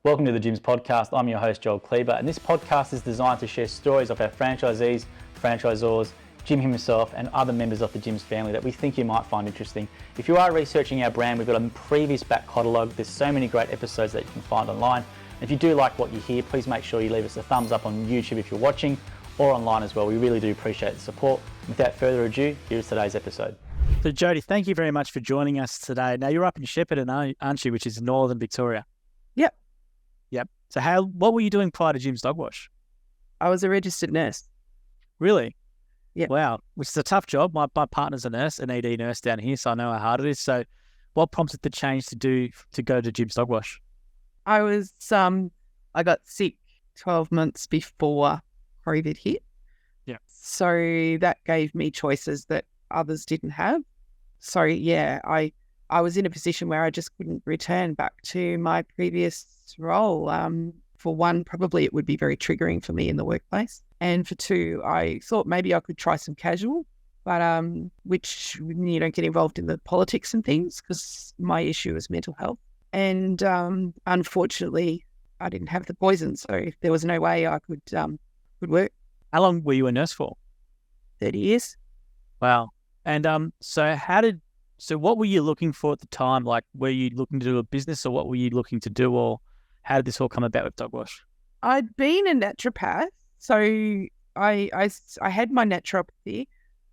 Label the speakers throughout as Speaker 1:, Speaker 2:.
Speaker 1: Welcome to the Gyms Podcast. I'm your host, Joel Kleber, and this podcast is designed to share stories of our franchisees, franchisors, Jim himself, and other members of the Gyms family that we think you might find interesting. If you are researching our brand, we've got a previous back catalogue. There's so many great episodes that you can find online. And if you do like what you hear, please make sure you leave us a thumbs up on YouTube if you're watching, or online as well. We really do appreciate the support. Without further ado, here's today's episode. So Jody, thank you very much for joining us today. Now you're up in Shepparton, aren't you, which is northern Victoria? Yep. So what were you doing prior to Jim's Dog Wash?
Speaker 2: I was a registered nurse.
Speaker 1: Really?
Speaker 2: Yeah.
Speaker 1: Wow. Which is a tough job. My partner's a nurse, an ED nurse down here, so I know how hard it is. So what prompted the change to go to Jim's Dog Wash?
Speaker 2: I got sick 12 months before COVID hit.
Speaker 1: Yeah.
Speaker 2: So that gave me choices that others didn't have. So yeah, I was in a position where I just couldn't return back to my previous role. For one, probably it would be very triggering for me in the workplace. And for two, I thought maybe I could try some casual, but which you don't get involved in the politics and things because my issue is mental health. And unfortunately, I didn't have the poison, so there was no way I could work.
Speaker 1: How long were you a nurse for?
Speaker 2: 30 years.
Speaker 1: Wow. And so what were you looking for at the time? Like, were you looking to do a business, or what were you looking to do, or how did this all come about with Dog Wash?
Speaker 2: I'd been a naturopath, so I had my naturopathy,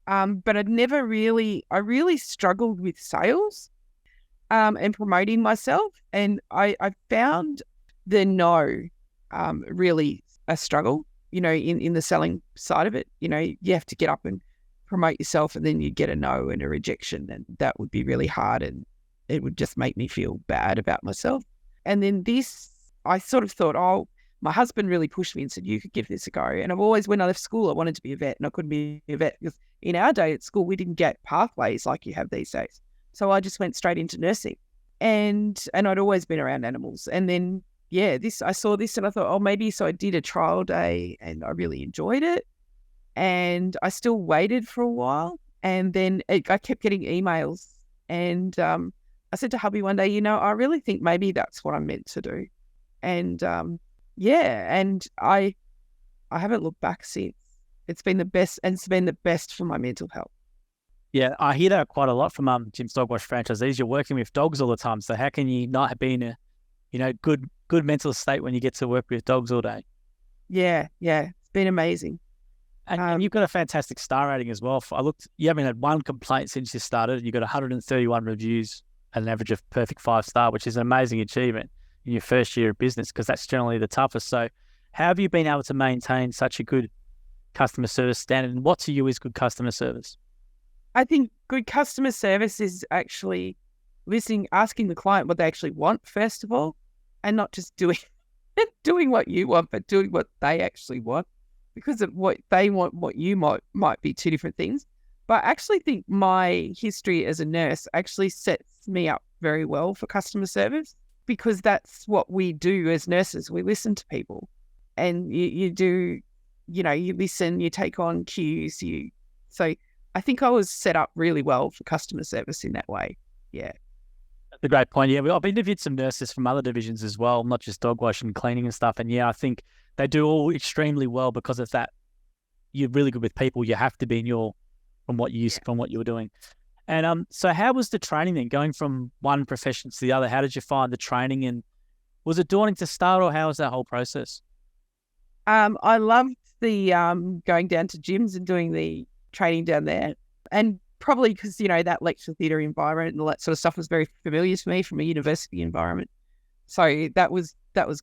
Speaker 2: but I really struggled with sales and promoting myself, and I found the no really a struggle, in the selling side of it. You have to get up and promote yourself, and then you get a no and a rejection, and that would be really hard, and it would just make me feel bad about myself. And then this, I sort of thought, oh, my husband really pushed me and said, you could give this a go. And I've always, when I left school, I wanted to be a vet, and I couldn't be a vet because in our day at school, we didn't get pathways like you have these days. So I just went straight into nursing, and I'd always been around animals. And then, I saw this and I thought, oh, maybe. So I did a trial day and I really enjoyed it. And I still waited for a while, and then I kept getting emails, and I said to hubby one day, I really think maybe that's what I'm meant to do. And and I haven't looked back since. It's been the best, and it's been the best for my mental health.
Speaker 1: Yeah, I hear that quite a lot from Jim's Dog Wash franchisees. You're working with dogs all the time, so how can you not be in a good mental state when you get to work with dogs all day? Yeah,
Speaker 2: it's been amazing.
Speaker 1: And you've got a fantastic star rating as well. You haven't had one complaint since you started. You've got 131 reviews at an average of perfect 5-star, which is an amazing achievement in your first year of business, because that's generally the toughest. So how have you been able to maintain such a good customer service standard, and what to you is good customer service?
Speaker 2: I think good customer service is actually asking the client what they actually want, first of all, and not just doing what you want, but doing what they actually want. Because of what they want, what you might be two different things. But I actually think my history as a nurse actually sets me up very well for customer service, because that's what we do as nurses. We listen to people, and you do, you listen, you take on cues. So I think I was set up really well for customer service in that way. Yeah.
Speaker 1: That's a great point. Yeah, I've interviewed some nurses from other divisions as well, not just dog wash and cleaning and stuff. And I think they do all extremely well because of that. You're really good with people. You have to be from what you were doing. And so how was the training then, going from one profession to the other? How did you find the training, and was it daunting to start, or how was that whole process?
Speaker 2: I loved the going down to gyms and doing the training down there, and probably because that lecture theatre environment and all that sort of stuff was very familiar to me from a university environment. So that was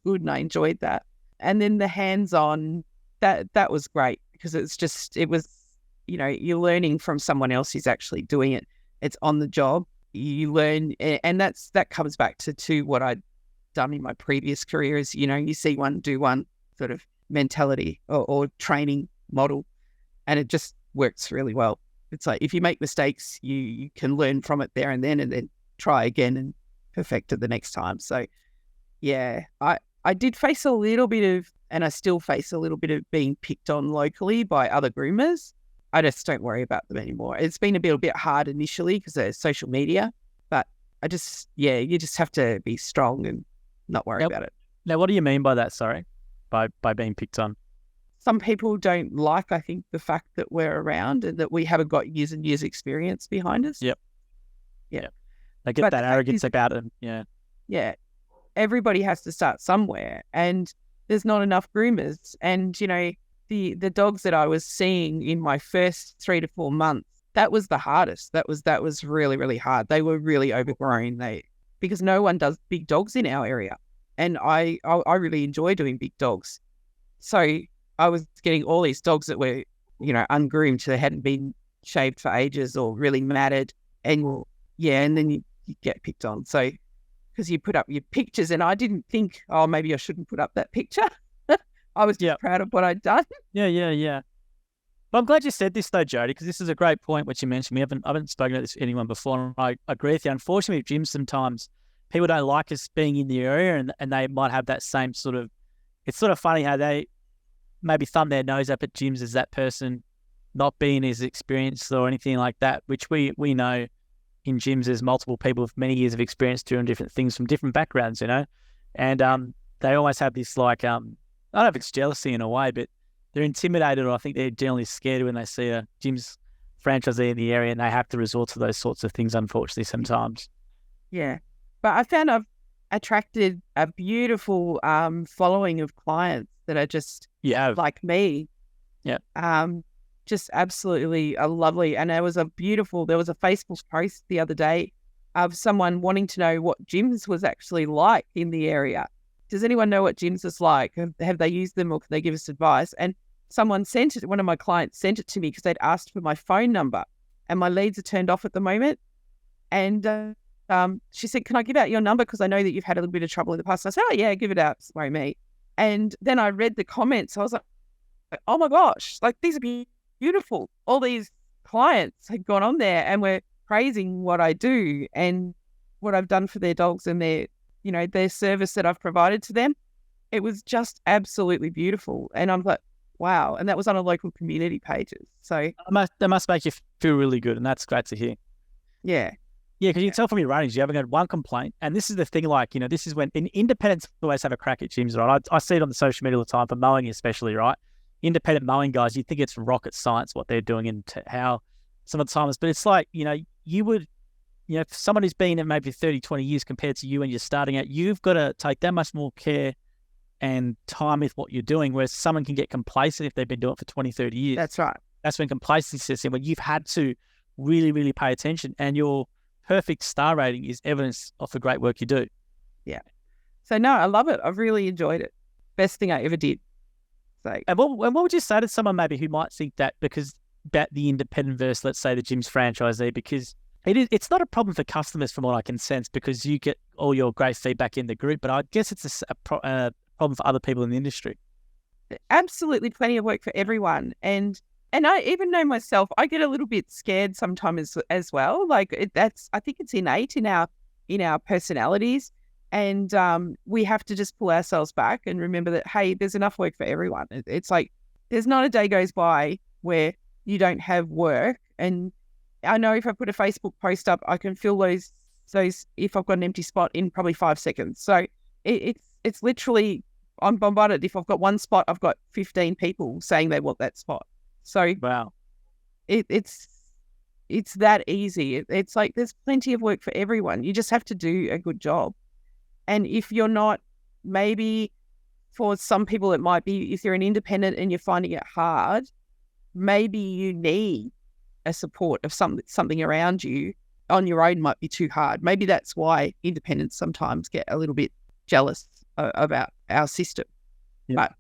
Speaker 2: good, and I enjoyed that. And then the hands-on, that was great, because you're learning from someone else who's actually doing it. It's on the job. You learn, and that comes back to what I'd done in my previous career is, you see one, do one sort of mentality or training model, and it just works really well. It's like if you make mistakes, you can learn from it there and then try again and perfect it the next time. So yeah, I did face a little bit of, and I still face a little bit of being picked on locally by other groomers. I just don't worry about them anymore. It's been a bit hard initially because of social media, but you just have to be strong and not worry about it.
Speaker 1: Now, what do you mean by that? Sorry, by being picked on?
Speaker 2: Some people don't like, I think, the fact that we're around and that we haven't got years and years experience behind us.
Speaker 1: Yep.
Speaker 2: Yeah.
Speaker 1: Yep. They get
Speaker 2: But
Speaker 1: that
Speaker 2: the fact
Speaker 1: arrogance
Speaker 2: is,
Speaker 1: about it. Yeah.
Speaker 2: yeah, everybody has to start somewhere, and there's not enough groomers. And, you know, the dogs that I was seeing in my first 3 to 4 months, that was the hardest. That was really, really hard. They were really overgrown. Because no one does big dogs in our area. And I really enjoy doing big dogs. So I was getting all these dogs that were, you know, ungroomed. They hadn't been shaved for ages or really matted. And yeah, and then you get picked on. So, because you put up your pictures, and I didn't think, oh, maybe I shouldn't put up that picture. I was just proud of what I'd done.
Speaker 1: Yeah. But I'm glad you said this though, Jody, because this is a great point which you mentioned. I haven't spoken about this to anyone before, and I agree with you. Unfortunately, with gyms, sometimes people don't like us being in the area, and they might have that same sort of. It's sort of funny how they maybe thumb their nose up at gyms as that person not being as experienced or anything like that, which we know in gyms there's multiple people with many years of experience doing different things from different backgrounds, you know, and they always have this like I don't know if it's jealousy in a way, but they're intimidated, or I think they're generally scared when they see a gym's franchisee in the area, and they have to resort to those sorts of things, unfortunately, sometimes.
Speaker 2: Yeah. But I found I've attracted a beautiful following of clients that are just like me.
Speaker 1: Yeah.
Speaker 2: Just absolutely lovely. And there was a Facebook post the other day of someone wanting to know what gyms was actually like in the area. Does anyone know what gyms is like? Have they used them, or can they give us advice? And someone one of my clients sent it to me because they'd asked for my phone number, and my leads are turned off at the moment. And she said, can I give out your number? Because I know that you've had a little bit of trouble in the past. And I said, oh yeah, give it out. Sorry, mate. And then I read the comments. I was like, oh my gosh, like these are beautiful. All these clients had gone on there and were praising what I do and what I've done for their dogs and their service that I've provided to them. It was just absolutely beautiful. And I'm like, wow. And that was on a local community pages. So
Speaker 1: that must make you feel really good. And that's great to hear.
Speaker 2: Yeah.
Speaker 1: Yeah, because you can tell from your ratings, you haven't had one complaint. And this is the thing, like, you know, this is when independents always have a crack at gyms, right? I see it on the social media all the time, for mowing especially, right? Independent mowing guys, you think it's rocket science what they're doing and how some of the times, but it's like, you know, if someone who's been in maybe 30, 20 years compared to you when you're starting out, you've got to take that much more care and time with what you're doing, whereas someone can get complacent if they've been doing it for 20, 30 years.
Speaker 2: That's right.
Speaker 1: That's when complacency sets in, when you've had to really, really pay attention, and your perfect star rating is evidence of the great work you do.
Speaker 2: Yeah. So no, I love it. I've really enjoyed it. Best thing I ever did. So,
Speaker 1: and what would you say to someone maybe who might think that, because about the independent versus, let's say, the gym's franchisee, because it's not a problem for customers from what I can sense, because you get all your great feedback in the group, but I guess it's a problem for other people in the industry.
Speaker 2: Absolutely plenty of work for everyone. And I even know myself, I get a little bit scared sometimes as well. Like I think it's innate in our personalities, and we have to just pull ourselves back and remember that, hey, there's enough work for everyone. It's like there's not a day goes by where you don't have work. And I know if I put a Facebook post up, I can fill those if I've got an empty spot in probably 5 seconds. So it's literally, I'm bombarded. If I've got one spot, I've got 15 people saying they want that spot. So
Speaker 1: wow,
Speaker 2: it's that easy. It's like there's plenty of work for everyone. You just have to do a good job. And if you're not, maybe for some people it might be, if you're an independent and you're finding it hard, maybe you need a support of something around you. On your own might be too hard. Maybe that's why independents sometimes get a little bit jealous about our system.
Speaker 1: Yeah.
Speaker 2: But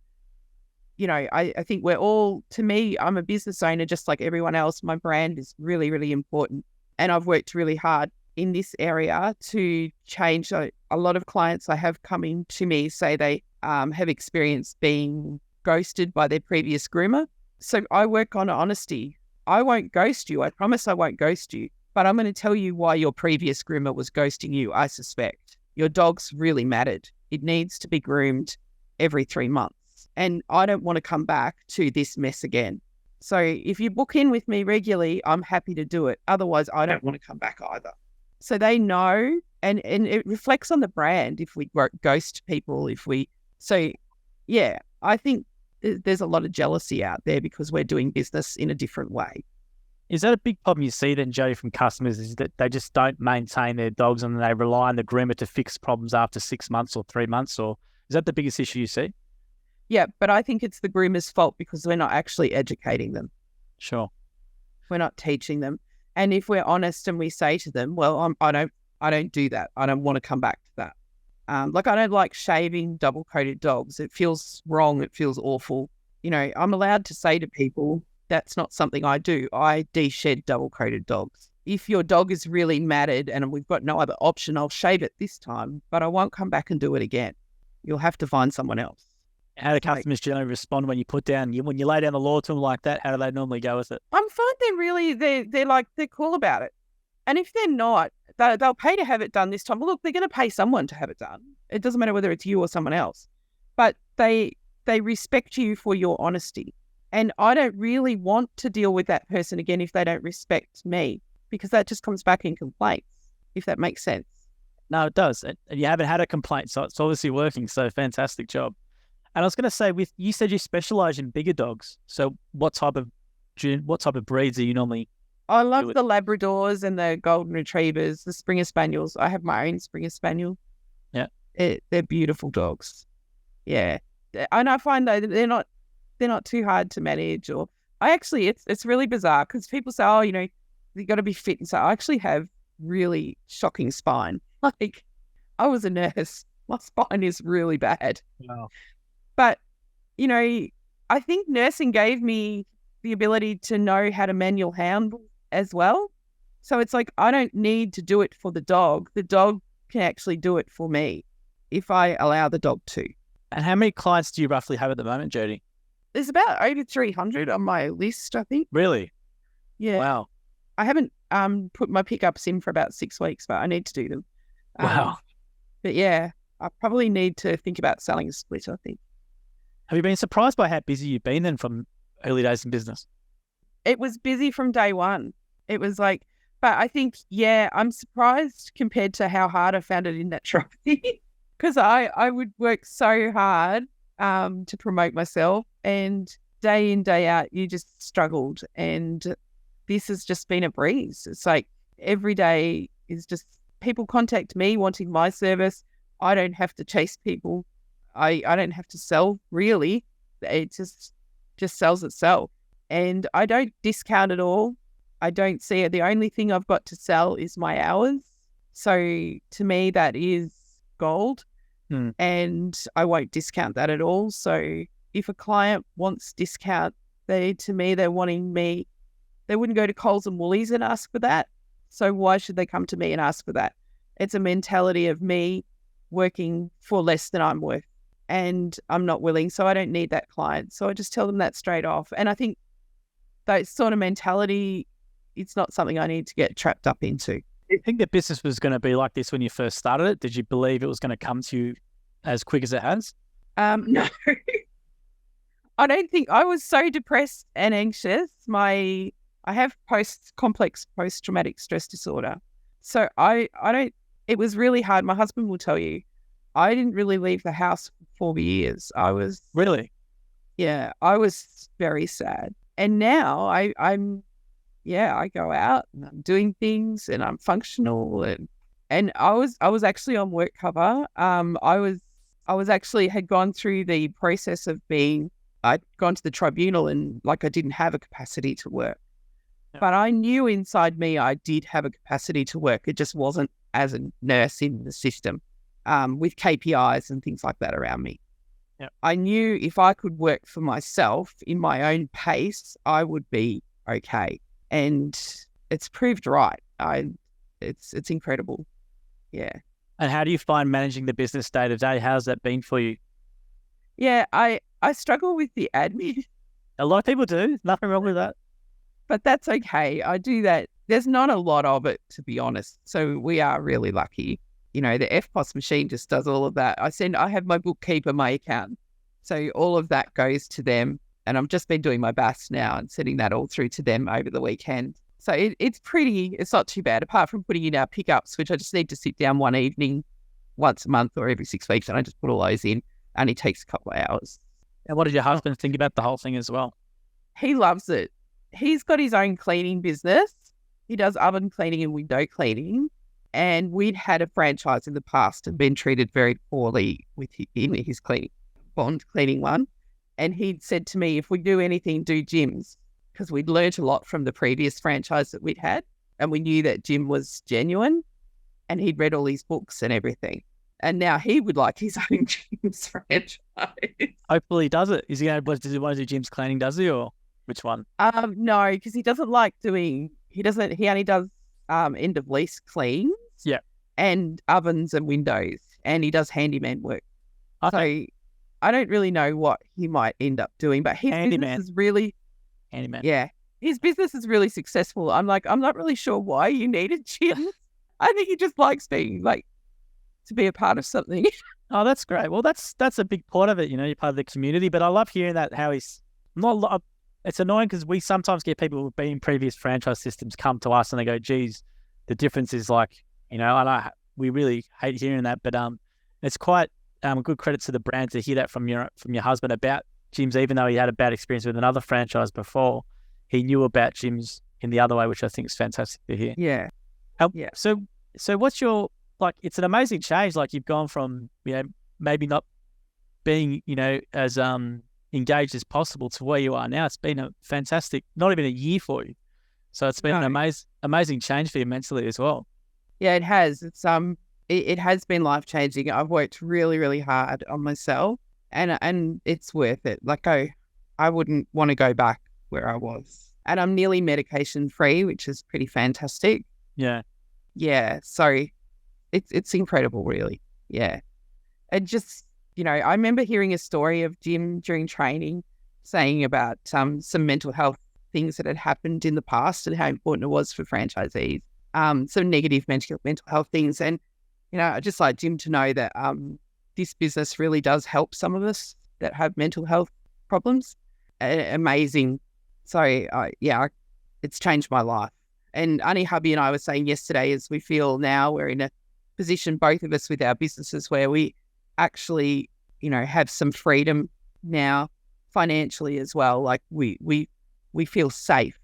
Speaker 2: you know, I think we're all, to me, I'm a business owner just like everyone else. My brand is really, really important. And I've worked really hard in this area to change. A lot of clients I have coming to me say they have experienced being ghosted by their previous groomer. So I work on honesty. I won't ghost you. I promise I won't ghost you. But I'm going to tell you why your previous groomer was ghosting you, I suspect. Your dog's really matted. It needs to be groomed every 3 months. And I don't want to come back to this mess again. So if you book in with me regularly, I'm happy to do it. Otherwise, I don't want to come back either. So they know, and it reflects on the brand if we ghost people, yeah, I think there's a lot of jealousy out there because we're doing business in a different way.
Speaker 1: Is that a big problem you see then, Jody, from customers, is that they just don't maintain their dogs and they rely on the groomer to fix problems after 6 months or 3 months? Or is that the biggest issue you see?
Speaker 2: Yeah, but I think it's the groomer's fault because we're not actually educating them.
Speaker 1: Sure.
Speaker 2: We're not teaching them. And if we're honest and we say to them, well, I don't do that. I don't want to come back to that. I don't like shaving double-coated dogs. It feels wrong. It feels awful. I'm allowed to say to people, that's not something I do. I de-shed double-coated dogs. If your dog is really matted and we've got no other option, I'll shave it this time, but I won't come back and do it again. You'll have to find someone else.
Speaker 1: How do customers generally respond when you when you lay down the law to them like that? How do they normally go with it?
Speaker 2: I'm fine. They're cool about it. And if they're not, they'll pay to have it done this time. Well, look, they're going to pay someone to have it done. It doesn't matter whether it's you or someone else. But they respect you for your honesty. And I don't really want to deal with that person again if they don't respect me, because that just comes back in complaints, if that makes sense.
Speaker 1: No, it does. And you haven't had a complaint, so it's obviously working. So fantastic job. And I was going to say, you said you specialize in bigger dogs. So what type of breeds are you normally?
Speaker 2: I love the Labradors and the Golden Retrievers, the Springer Spaniels. I have my own Springer Spaniel.
Speaker 1: Yeah.
Speaker 2: They're beautiful dogs. Yeah. And I find though that they're not too hard to manage. Or it's really bizarre because people say, oh, you got to be fit. And so I actually have really shocking spine. Like, I was a nurse. My spine is really bad.
Speaker 1: Wow.
Speaker 2: But, I think nursing gave me the ability to know how to manual handle as well. So it's like, I don't need to do it for the dog. The dog can actually do it for me if I allow the dog to.
Speaker 1: And how many clients do you roughly have at the moment, Jody?
Speaker 2: There's about over 300 on my list, I think.
Speaker 1: Really?
Speaker 2: Yeah.
Speaker 1: Wow.
Speaker 2: I haven't put my pickups in for about 6 weeks, but I need to do them.
Speaker 1: Wow.
Speaker 2: But yeah, I probably need to think about selling a split, I think.
Speaker 1: Have you been surprised by how busy you've been then from early days in business?
Speaker 2: It was busy from day one. It was like, but I think, yeah, I'm surprised compared to how hard I found it in naturopathy because I would work so hard to promote myself, and day in, day out, you just struggled. And this has just been a breeze. It's like every day is just people contact me wanting my service. I don't have to chase people. I don't have to sell, really. It just sells itself. And I don't discount at all. I don't see it. The only thing I've got to sell is my hours. So to me, that is gold. And I won't discount that at all. So if a client wants discount, they're wanting me. They wouldn't go to Coles and Woolies and ask for that. So why should they come to me and ask for that? It's a mentality of me working for less than I'm worth. And I'm not willing, so I don't need that client. So I just tell them that straight off. And I think that sort of mentality, it's not something I need to get trapped up into.
Speaker 1: Do you think the business was going to be like this when you first started it? Did you believe it was going to come to you as quick as it has?
Speaker 2: No. I don't think. I was so depressed and anxious. I have complex post-traumatic stress disorder. So I don't, it was really hard. My husband will tell you, I didn't really leave the house for 4 years. I was...
Speaker 1: Really?
Speaker 2: Yeah, I was very sad. And now I go out and I'm doing things and I'm functional and I was actually on work cover. I had gone through the process of I'd gone to the tribunal and I didn't have a capacity to work. Yep. But I knew inside me I did have a capacity to work. It just wasn't as a nurse in the system. With KPIs and things like that around me.
Speaker 1: Yep.
Speaker 2: I knew if I could work for myself in my own pace, I would be okay. And it's proved right. It's incredible. Yeah.
Speaker 1: And how do you find managing the business day to day? How's that been for you?
Speaker 2: Yeah, I struggle with the admin.
Speaker 1: A lot of people do. Nothing wrong with that.
Speaker 2: But that's okay. I do that. There's not a lot of it, to be honest. So we are really lucky. The FPOS machine just does all of that. I have my bookkeeper, my account. So all of that goes to them. And I've just been doing my best now and sending that all through to them over the weekend. So it's not too bad, apart from putting in our pickups, which I just need to sit down one evening once a month or every 6 weeks, and I just put all those in. Only takes a couple of hours.
Speaker 1: And what did your husband think about the whole thing as well?
Speaker 2: He loves it. He's got his own cleaning business. He does oven cleaning and window cleaning. And we'd had a franchise in the past and been treated very poorly in his bond cleaning one. And he'd said to me, if we do anything, do Jim's, because we'd learnt a lot from the previous franchise that we'd had. And we knew that Jim was genuine, and he'd read all his books and everything. And now he would like his own Jim's franchise.
Speaker 1: Hopefully he does it. Does he want to do Jim's cleaning, does he, or which one?
Speaker 2: No, because he doesn't like doing, he only does end of lease cleans.
Speaker 1: Yeah.
Speaker 2: And ovens and windows, and he does handyman work.
Speaker 1: Okay.
Speaker 2: So I don't really know what he might end up doing, but his business is really...
Speaker 1: Handyman.
Speaker 2: Yeah. His business is really successful. I'm not really sure why you needed Jim. I think he just likes being to be a part of something.
Speaker 1: Oh, that's great. Well, that's a big part of it. You know, you're part of the community. But I love hearing that how he's not. It's annoying because we sometimes get people who've been in previous franchise systems come to us and they go, "Geez, the difference is and we really hate hearing that." But it's quite good credit to the brand to hear that from your husband about Jim's, even though he had a bad experience with another franchise before. He knew about Jim's in the other way, which I think is fantastic to hear.
Speaker 2: Yeah.
Speaker 1: Yeah. So what's your, it's an amazing change. You've gone from, maybe not being, as engaged as possible to where you are now. It's been a fantastic, not even a year for you. So it's been an amazing change for you mentally as well.
Speaker 2: Yeah, it has. It's it has been life-changing. I've worked really, really hard on myself, and it's worth it. I wouldn't want to go back where I was. And I'm nearly medication-free, which is pretty fantastic.
Speaker 1: Yeah.
Speaker 2: Yeah, so it's incredible, really. Yeah. And just, I remember hearing a story of Jim during training saying about some mental health things that had happened in the past and how important it was for franchisees, some negative mental health things. And, I'd just like Jim to know that this business really does help some of us that have mental health problems. Amazing. So, it's changed my life. And Annie, hubby and I were saying yesterday, as we feel now we're in a position, both of us with our businesses, where we actually, have some freedom now financially as well. We feel safe.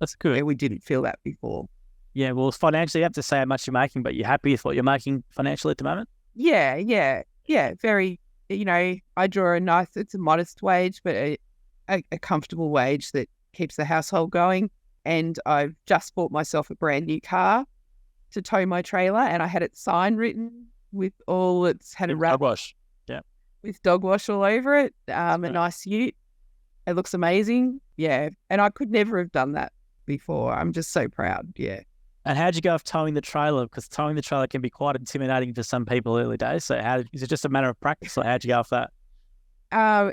Speaker 1: That's good.
Speaker 2: Where we didn't feel that before.
Speaker 1: Yeah, well, financially, you have to say how much you're making, but you're happy with what you're making financially at the moment?
Speaker 2: Yeah. Very, I draw it's a modest wage, but a comfortable wage that keeps the household going. And I've just bought myself a brand new car to tow my trailer, and I had it sign written with had a wrap.
Speaker 1: Dog wash. Yeah.
Speaker 2: With dog wash all over it. A nice ute. It looks amazing. Yeah. And I could never have done that before. I'm just so proud. Yeah.
Speaker 1: And how'd you go of towing the trailer? Because towing the trailer can be quite intimidating for some people early days. So is it just a matter of practice, or how'd you go off that?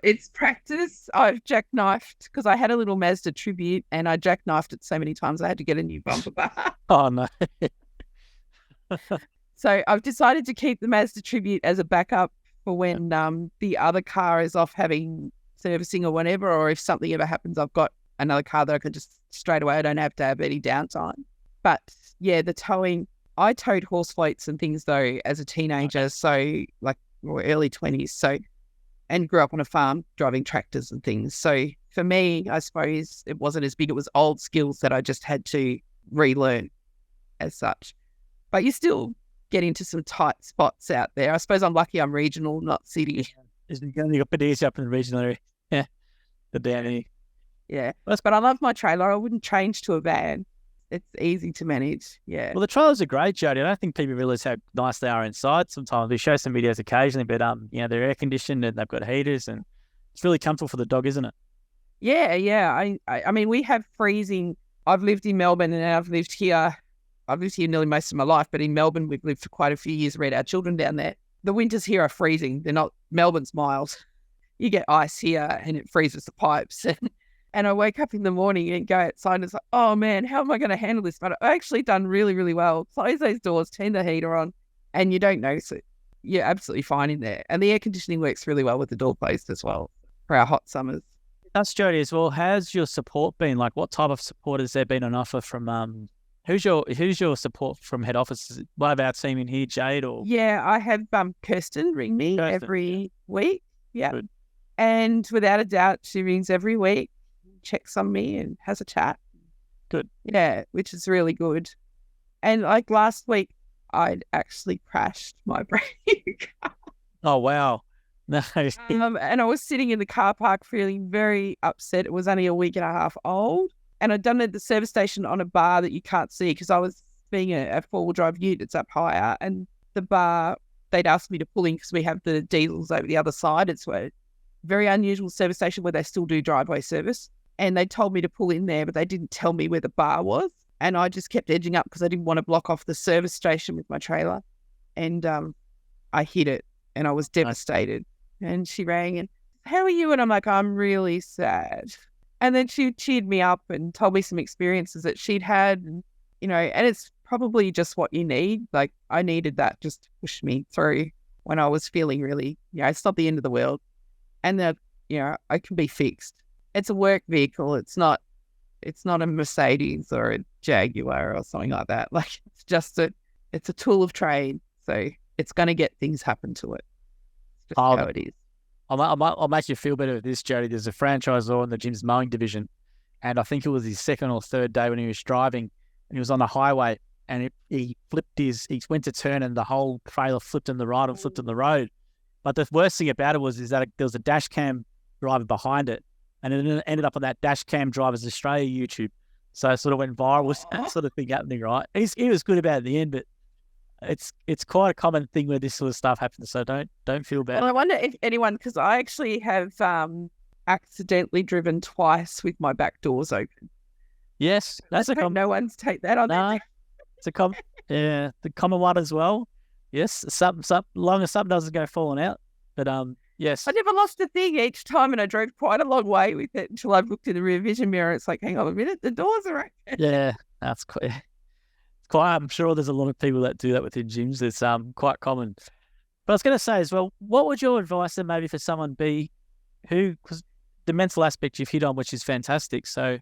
Speaker 2: It's practice. I've jackknifed because I had a little Mazda Tribute and I jackknifed it so many times I had to get a new bumper bar.
Speaker 1: Oh, no.
Speaker 2: So I've decided to keep the Mazda Tribute as a backup for when the other car is off having servicing or whatever, or if something ever happens, I've got another car that I can just straight away, I don't have to have any downtime. But yeah, the towing, I towed horse floats and things though as a teenager, so early 20s. So, and grew up on a farm driving tractors and things. So for me, I suppose it wasn't as big. It was old skills that I just had to relearn as such. But you still get into some tight spots out there. I suppose I'm lucky I'm regional, not city.
Speaker 1: It's going a bit easier up in the regional area. Yeah. The Downey.
Speaker 2: Yeah. But I love my trailer. I wouldn't change to a van. It's easy to manage. Yeah.
Speaker 1: Well, the trailers are great, Jody. I don't think people realise how nice they are inside. Sometimes we show some videos occasionally, but they're air conditioned and they've got heaters, and it's really comfortable for the dog, isn't it?
Speaker 2: Yeah. I mean, we have freezing. I've lived in Melbourne and I've lived here nearly most of my life, but in Melbourne we've lived for quite a few years, reared our children down there. The winters here are freezing. They're not, Melbourne's mild. You get ice here and it freezes the pipes. And I wake up in the morning and go outside and it's like, oh man, how am I going to handle this? But I've actually done really, really well. Close those doors, turn the heater on, and you don't notice it. You're absolutely fine in there. And the air conditioning works really well with the door closed as well for our hot summers.
Speaker 1: us, Jody, as well. How's your support been? Like, what type of support has there been on offer from who's your support from head office? Is it one of our team in here, Jade, or
Speaker 2: Yeah, I have Kirsten ring me every week. Yeah. Good. And without a doubt, she rings every week, checks on me and has a chat.
Speaker 1: Good.
Speaker 2: Yeah, which is really good. And like last week, I'd actually crashed my brake.
Speaker 1: Oh, wow. No.
Speaker 2: And I was sitting in the car park feeling very upset. It was only a week and a half old. And I'd done it at the service station on a bar that you can't see because I was being a four-wheel drive ute that's up higher. And the bar, they'd asked me to pull in because we have the diesels over the other side. It's a very unusual service station where they still do driveway service. And they told me to pull in there, but they didn't tell me where the bar was. And I just kept edging up because I didn't want to block off the service station with my trailer. And I hit it and I was devastated. And she rang and, how are you? And I'm like, I'm really sad. And then she cheered me up and told me some experiences that she'd had, and, and it's probably just what you need. Like I needed that just to push me through when I was feeling really, it's not the end of the world. And that, I can be fixed. It's a work vehicle. It's not a Mercedes or a Jaguar or something like that. Like it's a tool of trade. So it's going to get things happen to it. It's just how it is.
Speaker 1: I'll make you feel better with this, Jody. There's a franchisor in the gym's mowing division, and I think it was his second or third day when he was driving, and he was on the highway, and he went to turn, and the whole trailer flipped on the right and flipped on the road. But the worst thing about it was that there was a dash cam driver behind it, and it ended up on that dash cam drivers Australia YouTube. So it sort of went viral, that sort of thing happening, right? He was good about it at the end, but it's quite a common thing where this sort of stuff happens. So don't feel bad.
Speaker 2: Well, I wonder if anyone, because I actually have accidentally driven twice with my back doors open.
Speaker 1: Yes, that's
Speaker 2: no one's take that on.
Speaker 1: No, it's the common one as well. Yes, long as something doesn't go falling out. But yes,
Speaker 2: I never lost a thing each time, and I drove quite a long way with it until I looked in the rear vision mirror. It's like, hang on a minute, the doors are open.
Speaker 1: Yeah, that's quite. I'm sure there's a lot of people that do that within gyms. It's quite common. But I was going to say as well, what would your advice then maybe for someone be because the mental aspect you've hit on, which is fantastic, so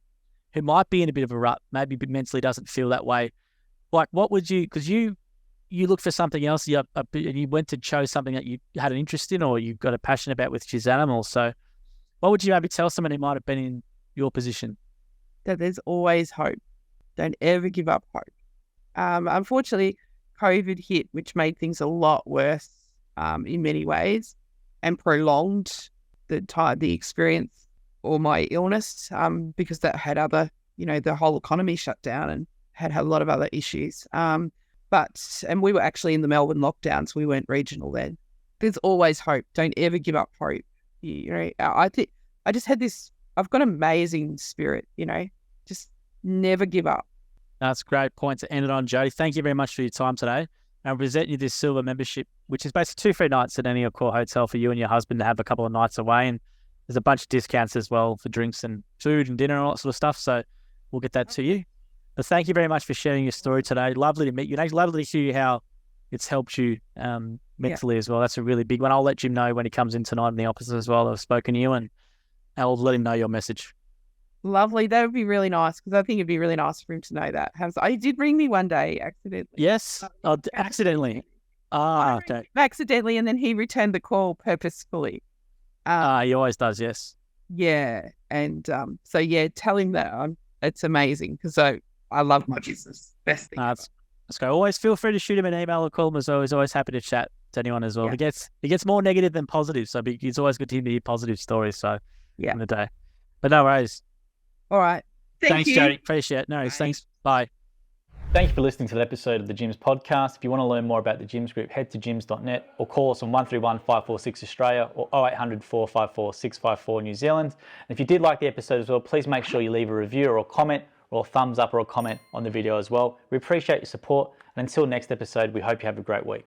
Speaker 1: who might be in a bit of a rut, maybe mentally doesn't feel that way. Like what would you, because you look for something else, and you went to show something that you had an interest in or you've got a passion about, which is animals. So what would you maybe tell someone who might have been in your position?
Speaker 2: That there's always hope. Don't ever give up hope. Unfortunately, COVID hit, which made things a lot worse in many ways and prolonged the experience or my illness because that had other, the whole economy shut down and had a lot of other issues. And we were actually in the Melbourne lockdown, so we weren't regional then. There's always hope. Don't ever give up hope. I think I just had this, I've got an amazing spirit, just never give up.
Speaker 1: That's a great point to end it on, Jody. Thank you very much for your time today. And present you this silver membership, which is basically 2 free nights at any Accor hotel for you and your husband to have a couple of nights away. And there's a bunch of discounts as well for drinks and food and dinner and all that sort of stuff. So we'll get that to you. But thank you very much for sharing your story today. Lovely to meet you. And it's lovely to hear how it's helped you mentally as well. That's a really big one. I'll let Jim know when he comes in tonight in the office as well. I've spoken to you and I'll let him know your message.
Speaker 2: Lovely. That would be really nice because I think it'd be really nice for him to know that. He did ring me one day accidentally.
Speaker 1: Yes. Accidentally. Okay.
Speaker 2: Accidentally, and then he returned the call purposefully.
Speaker 1: He always does, yes.
Speaker 2: Yeah. And tell him that it's amazing because I love my business. Best thing.
Speaker 1: Let's go. Always feel free to shoot him an email or call him as well. He's always happy to chat to anyone as well. Yeah. He gets more negative than positive, so it's always good to hear positive stories. So in the day. But no worries.
Speaker 2: All right.
Speaker 1: Thanks, Jody. Appreciate it. No worries. Thanks. Bye. Thank you for listening to the episode of the Gyms podcast. If you want to learn more about the Gyms Group, head to gyms.net or call us on 131 546 Australia or 0800 454 654 New Zealand. And if you did like the episode as well, please make sure you leave a review or a comment or a thumbs up or a comment on the video as well. We appreciate your support. And until next episode, we hope you have a great week.